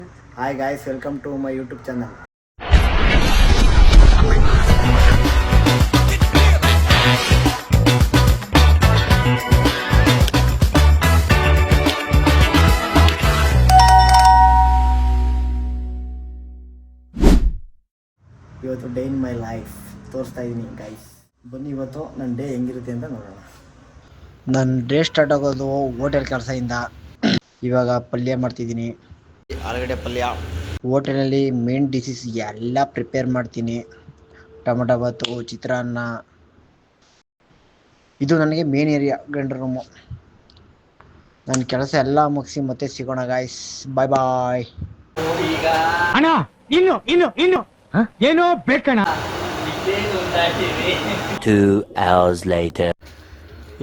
Hi guys, welcome to my YouTube channel. ಇವತ್ತು day in my life ತೋರಿಸ್ತಾ ಇದ್ದೀನಿ guys. ಬನ್ನಿ ಇವತ್ತು ನನ್ನ ಡೇ ಹೆಂಗಿರುತ್ತೆ ಅಂತ ನೋಡೋಣ. ನನ್ನ ಡೇ ಸ್ಟಾರ್ಟ್ ಆಗೋದು ಹೋಟೆಲ್ ಕೆಲಸದಿಂದ. ಇವಾಗ ಪಲ್ಯ ಮಾಡ್ತಿದ್ದೀನಿ, ಆಲೂಗಡ್ಡೆ ಪಲ್ಯ. ಹೋಟೆಲಲ್ಲಿ ಮೇನ್ ಡಿಶಸ್ ಎಲ್ಲ ಪ್ರಿಪೇರ್ ಮಾಡ್ತೀನಿ. ಟೊಮೊಟೊ ಬಾತು, ಚಿತ್ರಾನ್ನ. ಇದು ನನಗೆ ಮೇನ್ ಏರಿಯಾ, ಗಂಡ ರೂಮು. ನನ್ನ ಕೆಲಸ ಎಲ್ಲ ಮುಗಿಸಿ ಮತ್ತೆ ಸಿಗೋಣ ಗಾಯ್ಸ್. ಬಾಯ್ ಬಾಯ್. ಅಣ್ಣ ಇನ್ನು ಏನೋ ಬೇಕಣ್ಣ. 2 hours later.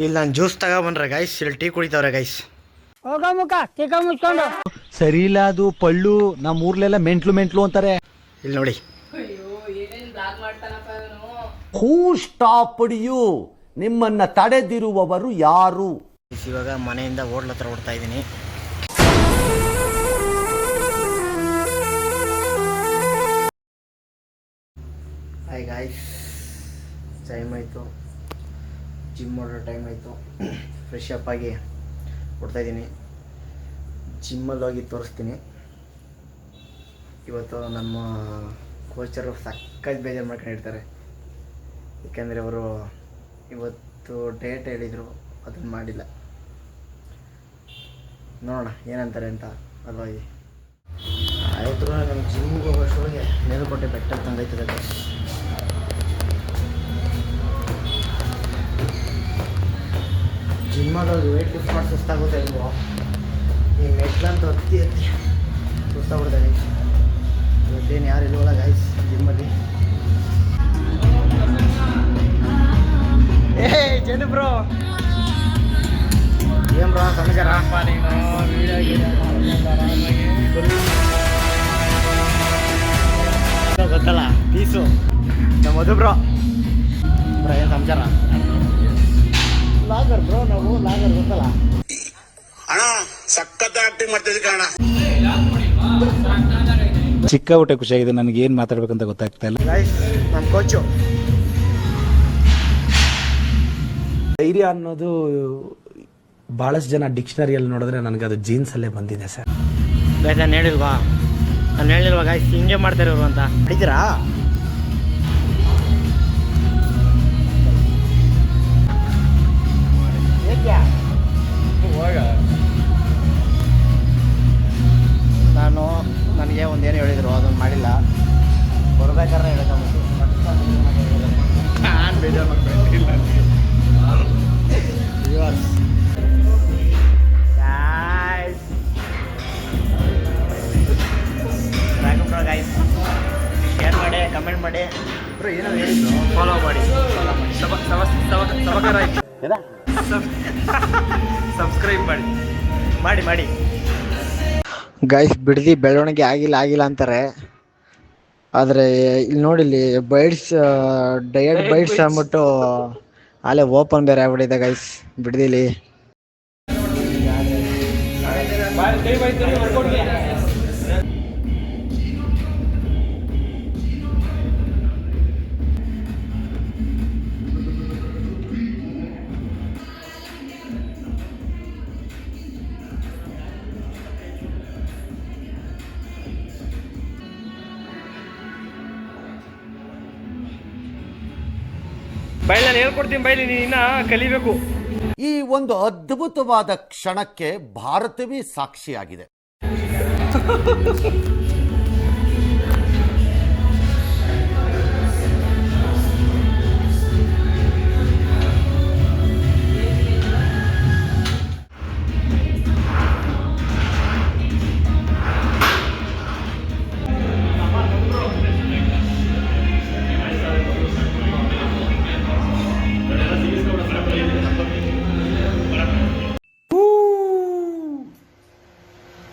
ಇಲ್ಲಿ ನಾನು ಜ್ಯೂಸ್ ತಗೊಬಂದ್ರೆ ಗೈಸ್, ಇಲ್ಲಿ ಟೀ ಕುಡಿತಾವ್ರೆ ಗೈಸ್. ಹೋಗ ಮುಖ ಟೀಕ ಮುಚ್ಕೊಂಡು. ಸರಿ ಇಲ್ಲ, ಅದು ಪಳ್ಳು. ನಮ್ಮ ಊರ್ಲೆಲ್ಲ ಮೆಂಟ್ಲು ಅಂತಾರೆ. ಇಲ್ಲಿ ನೋಡಿ. ಹೂ ಸ್ಟಾಪ್ಡ್ ಯು? ನಿಮ್ಮನ್ನ ತಡೆದಿರುವವರು ಯಾರು? ಇವಾಗ ಮನೆಯಿಂದ ಹೋಟ್ಲ್ ಹತ್ರ ಓಡ್ತಾ ಇದ್ದೀನಿ. ಹಾಯ್ ಗಾಯ್ಸ್, ಟೈಮ್ ಆಯಿತು, ಜಿಮ್ ಮಾಡೋ ಟೈಮ್ ಆಯಿತು. ಫ್ರೆಶ್ ಅಪ್ ಆಗಿ ಕೊಡ್ತಾ ಇದ್ದೀನಿ. ಜಿಮ್ಮಲ್ಲಿ ಹೋಗಿ ತೋರಿಸ್ತೀನಿ. ಇವತ್ತು ನಮ್ಮ ಕೋಚರು ಸಕ್ಕತ್ ಬೇಜಾರು ಮಾಡ್ಕೊಂಡಿರ್ತಾರೆ. ಏಕೆಂದರೆ ಅವರು ಇವತ್ತು ಡೇಟ್ ಹೇಳಿದರು, ಅದನ್ನು ಮಾಡಿಲ್ಲ. ನೋಡೋಣ ಏನಂತಾರೆ ಅಂತ ಅಲ್ವಾಗಿ. ಆಯಿತು, ನಮ್ಮ ಜಿಮ್ಗೆ ಹೋಗೋಷ್ಟೊಳಗೆ ಮೇಲುಕೋಟೆ ಬೆಟ್ಟ ತಂದೈತದೆ. ಜಿಮ್ಮಲ್ಲಿ ವೇಟ್ ಲಿಫ್ಟ್ ಮಾಡಿ ಸುಸ್ತಾಗುತ್ತೆ ಇಲ್ವೋ? ಈ ಮೆಟ್ಲಂತೂ ಹತ್ತಿ ಸುಸ್ತಾಗ್ಬಿಡ್ತಾರೆ. ಇವತ್ತೇನು ಯಾರು ಇಲ್ವಲ್ಲ ಗೈಸ್ ಜಿಮ್ಮಲ್ಲಿ. ಜನ ಬ್ರೋ, ಏನ್ ಬ್ರೋ ಸಮಾಚಾರ? ಗೊತ್ತಲ್ಲ ಪೀಸು ನಮ್ಮ ಮಧು ಬ್ರೋ. ಏನು ಸಮಾಚಾರ? ಲಾಗರ್ ಬ್ರೋ, ನಾವು ಲಾಗರ್ ಗೊತ್ತಲ್ಲ ಅಣ್ಣ. ಸಖತ್ ಆಕ್ಟಿಂಗ್ ಮಾಡ್ತಿದ್ದೆ ಕಣ. ಚಿಕ್ಕ ಊಟ ಖುಷಿಯಾಗಿದೆ. ನನಗೆ ಏನು ಮಾತಾಡ್ಬೇಕಂತ ಗೊತ್ತಾಗ್ತಾ ಇಲ್ಲ. ನಮ್ಮ ಕೋಚು. ಧೈರ್ಯ ಅನ್ನೋದು ಬಹಳಷ್ಟು ಜನ ಡಿಕ್ಷನರಿಯಲ್ಲಿ ನೋಡಿದ್ರೆ ನನಗೆ ಅದು ಜೀನ್ಸಲ್ಲೇ ಬಂದಿದೆ ಸರ್. ನಾನು ಹೇಳಿಲ್ವಾ ಗಾಯ್ಸ್, ಹಿಂಗೆ ಮಾಡ್ತಾರೆ ಇವರು ಅಂತ ಹಿಡಿತೀರಾ? ನನಗೆ ಒಂದೇನು ಹೇಳಿದರು, ಅದನ್ನು ಮಾಡಿಲ್ಲ. ಬರ್ಬೇಕಾದ್ರೆ ಹೇಳ್ಕೊಂಬಿಟ್ಟು ನಾನು ಬೇಜಾರು ಮಾಡ್ಕೊಂಡಿಲ್ಲ. ಗೈಸ್ ಶೇರ್ ಮಾಡಿ, ಕಮೆಂಟ್ ಮಾಡಿ, ಏನೋ ಹೇಳಿದ್ರು, ಫಾಲೋ ಮಾಡಿ, ಸಬ್ಸ್ಕ್ರೈಬ್ ಮಾಡಿ. ಗೈಸ್ ಬಿಡದಿ ಬೆಳವಣಿಗೆ ಆಗಿಲ್ಲ ಅಂತಾರೆ. ಆದರೆ ಇಲ್ಲಿ ನೋಡಿ, ಇಲ್ಲಿ ಬೈಡ್ಸ್ ಡಯಟ್ ಬೈಡ್ಸ್ ಅಂದ್ಬಿಟ್ಟು ಅಲ್ಲೇ ಓಪನ್ ಬೇರೆ ಆಗ್ಬಿಟ್ಟಿದೆ ಗೈಸ್ ಬಿಡದಿಲಿ. ನಾನು ಹೇಳ್ಕೊಡ್ತೀನಿ ಬೈಲಿ, ನೀನು ಇನ್ನ ಕಲಿಬೇಕು. ಈ ಒಂದು ಅದ್ಭುತವಾದ ಕ್ಷಣಕ್ಕೆ ಭಾರತವೇ ಸಾಕ್ಷಿಯಾಗಿದೆ.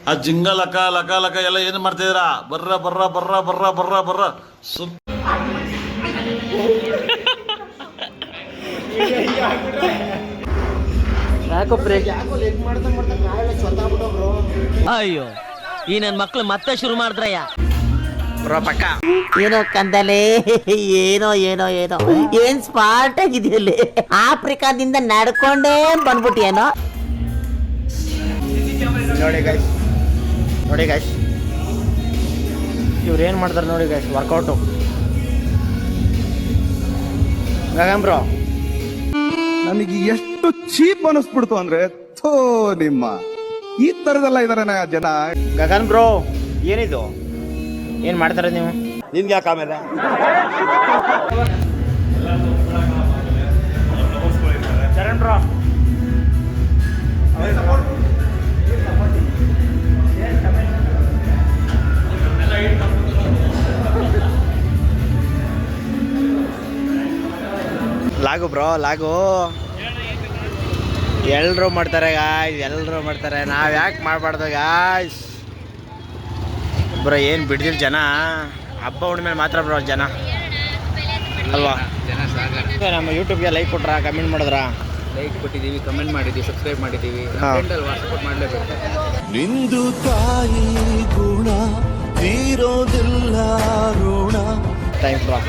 ಆ ಜಿಂಗ ಲಕ ಲಕ ಲಕ ಎಲ್ಲ ಏನು ಮಾಡ್ತಿದ್ದೀರಾ? ಬರ್ರ ಯಾಕೋ ಬ್ರೇಕ್ ಲೆಗ್ ಮಾಡ್ತಾ ಕಾಯಿಲೆ ಚೊತ್ತಾಗ್ಬಿಟ್ಟೋ ಬ್ರೋ. ಅಯ್ಯೋ ಈ ನನ್ ಮಕ್ಳು ಮತ್ತೆ ಶುರು ಮಾಡಿದ್ರಯ್ಯ. ಬ್ರೋ ಪಕ್ಕ ಏನೋ ಕಂದಲೆ, ಏನೋ ಏನೋ ಏನೋ ಏನ್ ಸ್ಮಾರ್ಟ್ ಆಗಿದೆಯಲ್ಲಿ. ಆಫ್ರಿಕಾದಿಂದ ನಡ್ಕೊಂಡೇ ಬಂದ್ಬಿಟ್ಟಿಯೇನೋ. ನೋಡಿ ಗೈಸ್ ಇವ್ರು ಏನು ಮಾಡ್ತಾರೆ ನೋಡಿ ಗೈಸ್, ವರ್ಕೌಟು. ಗಗನ್ ಬ್ರೋ ನನಗೆ ಎಷ್ಟು ಚೀಪ್ ಅನಿಸ್ಬಿಡ್ತು ಅಂದ್ರೆ, ಥೋ ನಿಮ್ಮ ಈ ತರದೆಲ್ಲ ಇದಾರೆ ಜನ. ಗಗನ್ ಬ್ರೋ ಏನಿದು, ಏನು ಮಾಡ್ತಾರೆ ನೀವು? ನಿನ್ಗೆ ಯಾಕೆ ಆಮೇಲೆ ಚರಣ್ ಬ್ರೋ ಲಾಗು ಬ್ರೋ ಲಾಗು. ಎಲ್ಲರೂ ಮಾಡ್ತಾರೆ ಗಾಯ್ಸ್, ಎಲ್ಲರೂ ಮಾಡ್ತಾರೆ, ನಾವು ಯಾಕೆ ಮಾಡಬಾರ್ದು ಗಾಯ್ಸ್? ಬ್ರೋ ಏನು ಬಿಡ್ದಿಲ್ಲ ಜನ, ಹಬ್ಬ ಹುಣ್ಣಿಮೆ ಮಾತ್ರ ಬ್ರೋ ಜನ ಅಲ್ವಾ? ನಮ್ಮ ಯೂಟ್ಯೂಬ್ಗೆ ಲೈಕ್ ಕೊಟ್ರ, ಕಮೆಂಟ್ ಮಾಡಿದ್ರ? ಲೈಕ್ ಕೊಟ್ಟಿದ್ದೀವಿ, ಕಮೆಂಟ್ ಮಾಡಿದ್ದೀವಿ, ಸಬ್ಸ್ಕ್ರೈಬ್ ಮಾಡಿದ್ದೀವಿ. ಸಪೋರ್ಟ್ ಮಾಡಲೇಬೇಕು. ನಿಂದು ತಾಯಿ ಗುಣ ತೀರೋದಿಲ್ಲ ಋಣ. Thanks bro.